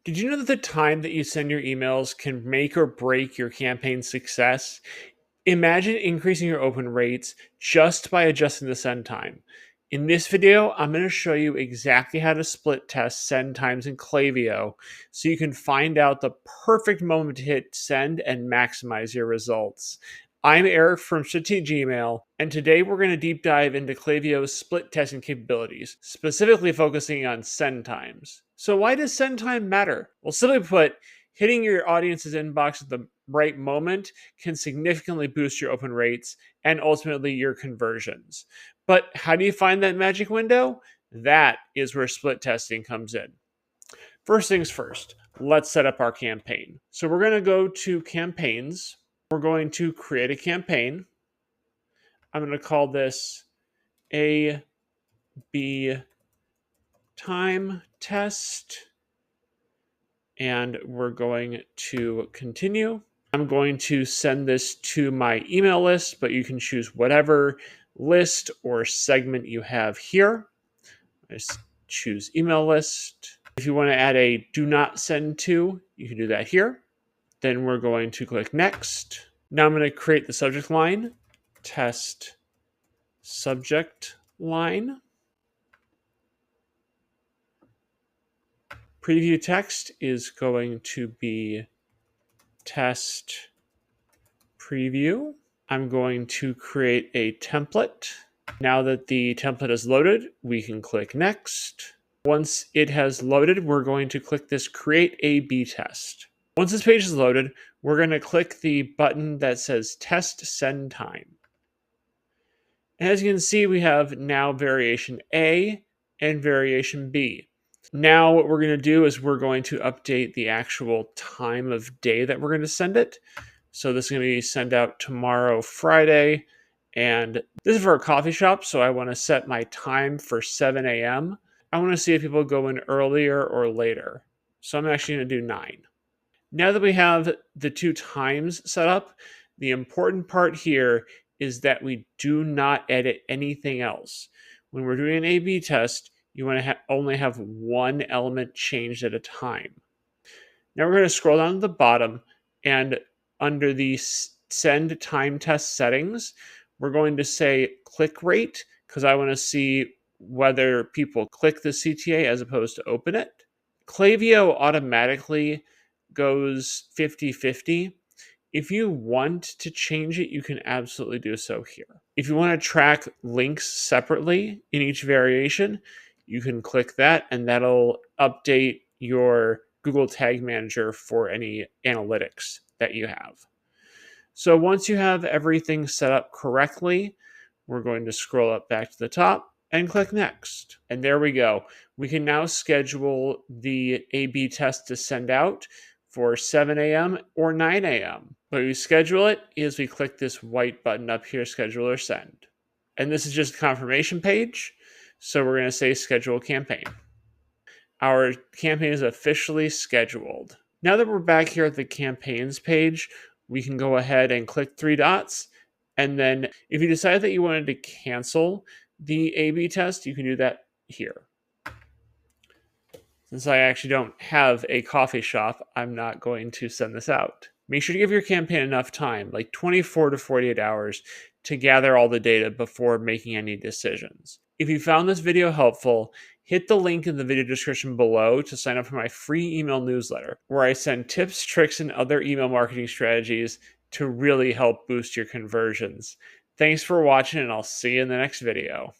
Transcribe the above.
Did you know that the time that you send your emails can make or break your campaign's success? Imagine increasing your open rates just by adjusting the send time. In this video, I'm going to show you exactly how to split test send times in Klaviyo so you can find out the perfect moment to hit send and maximize your results. I'm Eric from Strategic Email, and today we're going to deep dive into Klaviyo's split testing capabilities, specifically focusing on send times. So why does send time matter? Well, simply put, hitting your audience's inbox at the right moment can significantly boost your open rates and ultimately your conversions. But how do you find that magic window? That is where split testing comes in. First things first, let's set up our campaign. So we're going to go to campaigns. We're going to create a campaign. I'm going to call this A B time test. And we're going to continue. I'm going to send this to my email list, but you can choose whatever list or segment you have here. Just choose email list. If you want to add a do not send to, you can do that here. Then we're going to click next. Now I'm going to create the subject line, test subject line. Preview text is going to be test preview. I'm going to create a template. Now that the template is loaded, we can click next. Once it has loaded, we're going to click this create A/B test. Once this page is loaded, we're going to click the button that says test send time. And as you can see, we have now variation A and variation B. Now what we're going to do is we're going to update the actual time of day that we're going to send it. So this is going to be sent out tomorrow, Friday. And this is for a coffee shop, so I want to set my time for 7 a.m. I want to see if people go in earlier or later. So I'm actually going to do 9. Now that we have the two times set up, the important part here is that we do not edit anything else. When we're doing an A/B test, you want to only have one element changed at a time. Now we're going to scroll down to the bottom, and under the send time test settings, we're going to say click rate, because I want to see whether people click the CTA as opposed to open it. Klaviyo automatically goes 50-50. If you want to change it, you can absolutely do so here. If you want to track links separately in each variation, you can click that, and that'll update your Google Tag Manager for any analytics that you have. So once you have everything set up correctly, we're going to scroll up back to the top and click next. And there we go. We can now schedule the A/B test to send out for 7 a.m. or 9 a.m. But we schedule it is we click this white button up here, schedule or send. And this is just a confirmation page. So we're going to say schedule campaign. Our campaign is officially scheduled. Now that we're back here at the campaigns page, we can go ahead and click 3 dots. And then if you decide that you wanted to cancel the A/B test, you can do that here. Since I actually don't have a coffee shop, I'm not going to send this out. Make sure to give your campaign enough time, like 24 to 48 hours, to gather all the data before making any decisions. If you found this video helpful, hit the link in the video description below to sign up for my free email newsletter, where I send tips, tricks, and other email marketing strategies to really help boost your conversions. Thanks for watching, and I'll see you in the next video.